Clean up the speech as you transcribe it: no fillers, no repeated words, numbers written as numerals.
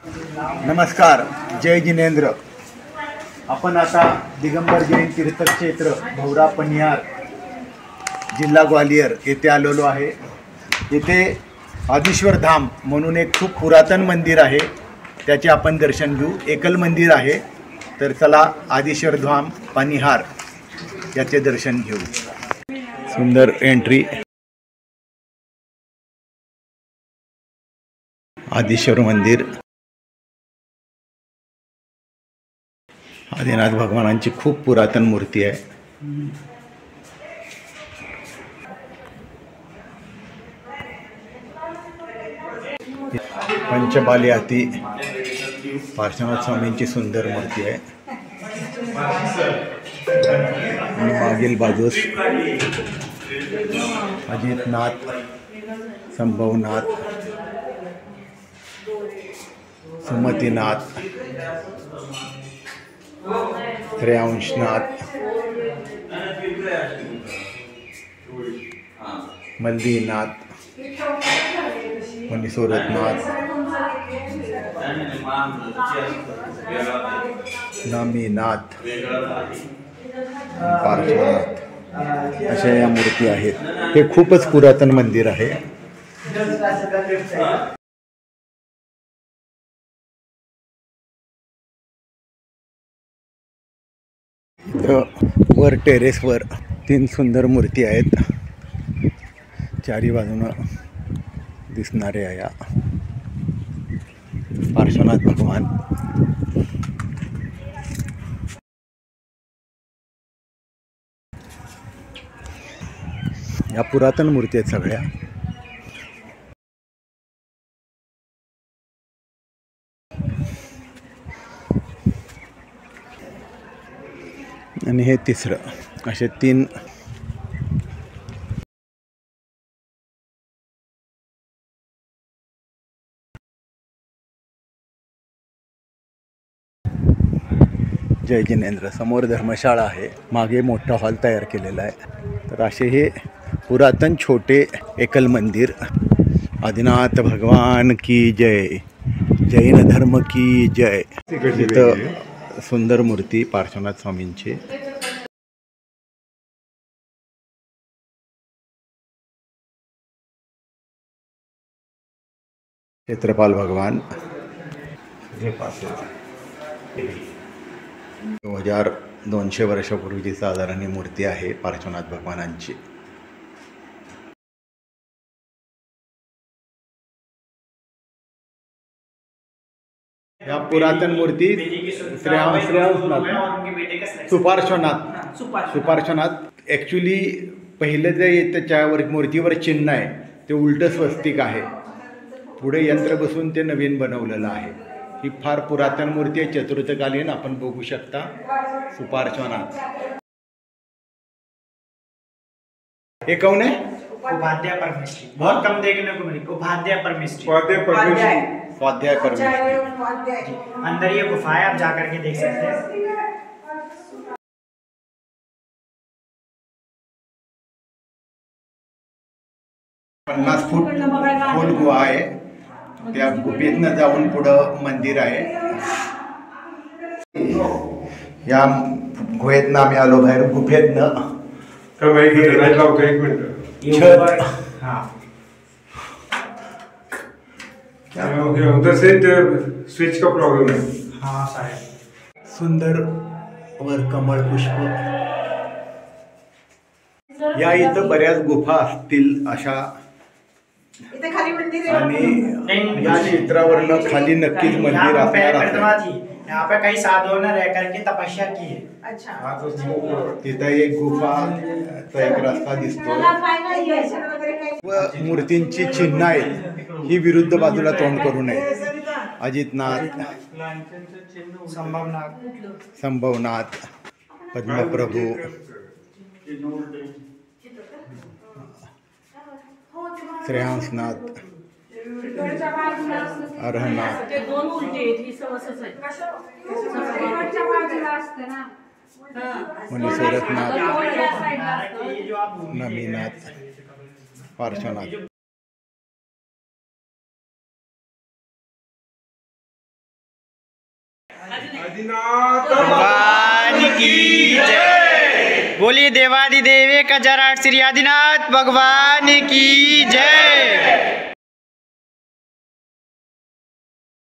नमस्कार, जय जिनेंद्र। आपण आता दिगंबर जैन तीर्थक्षेत्र भौरा पनिहार जिल्हा ग्वालियर येथे आलेलो आहे। येथे आदिश्वर धाम म्हणून एक खूप पुरातन मंदिर आहे, त्याचे आपण दर्शन घेऊ। एकल मंदिर आहे, तर चला आदिश्वर धाम पनिहार याचे दर्शन घेऊ। सुंदर एंट्री आदिश्वर मंदिर। आदिनाथ भगवानांची खूप पुरातन मूर्ती आहे। पंचबाली हाती पार्श्वनाथ स्वामींची सुंदर मूर्ती आहे आणि मागील बाजूस अजितनाथ, संभवनाथ, सुमतीनाथ, त्र्यांशनाथ, मल्लीनाथ, मणिसोरतनाथ, नामीनाथ, पार्श्वनाथ अशा या मूर्ती आहेत। हे खूपच पुरातन मंदिर आहे। वर टेरेसवर 3 सुंदर मूर्ती आहेत, चारी बाजूनं दिसणारे या पार्श्वनाथ भगवान। या पुरातन मूर्ती आहेत सगळ्या। आणि हे तिसरं, असे 3 जय जिनेंद्र। समोर धर्मशाळा आहे, मागे मोठा हॉल तयार केलेला आहे। तर असे हे पुरातन छोटे एकल मंदिर। आदिनाथ भगवान की जय, जैन धर्म की जय। इथं सुंदर मूर्ती पार्श्वनाथ स्वामींची। क्षेत्रपाल भगवान 2200 वर्षापूर्वीची साधारण ही मूर्ती आहे पार्श्वनाथ भगवानांची। या पुरातन मूर्ती सुपार्श्वनाथ ॲक्च्युली पहिलं जे त्याच्यावर मूर्तीवर चिन्ह आहे ते उलटं स्वस्तिक आहे, पुढे यंत्र बसून ते नवीन बनवलेलं आहे। ही फार पुरातन मूर्ती आहे, चतुर्थकालीन। आपण बघू शकता सुपार्श्वनाथ। ये कौन है? उपाध्याय परमेश्वरी। बहुत कम देखने को मिली। उपाध्याय परमेश्वरी। स्वाध्याय परमेश्वरी। अंदर ये गुफा है, आप जाकर के देख सकते हैं। 50 फूट खोल गुहा आहे, त्या गुफेतनं जाऊन पुढं मंदिर आहे। या गुहेतनं आम्ही आलो बाहेर, गुफेतनं उधर से स्विच का प्रॉब्लम है। हाँ साहेब। सुंदर वर कमळ पुष्प। या इथं बऱ्याच गुफा असतील अशा, आणि या चित्रावरनं खाली नक्कीच मंदिर असणार आहे। यहाँ पे कई साधुओं ने रह करके तपस्या की है। अच्छा। तिथं एक गुफा, एक रस्ता दिसतो व मूर्तींची चिन्ह आहेत। ही विरुद्ध बाजूला तोंड करू नये। अजितनाथ, संभवनाथ, पद्मप्रभू, श्रेयांसनाथ, अर्हनाथ, मणिसोरतनाथ, नमीनाथ, पार्श्वनाथ। आदिनाथ भगवान की जय। बोलिए देवादिदेव एक 1008 श्री आदिनाथ भगवान की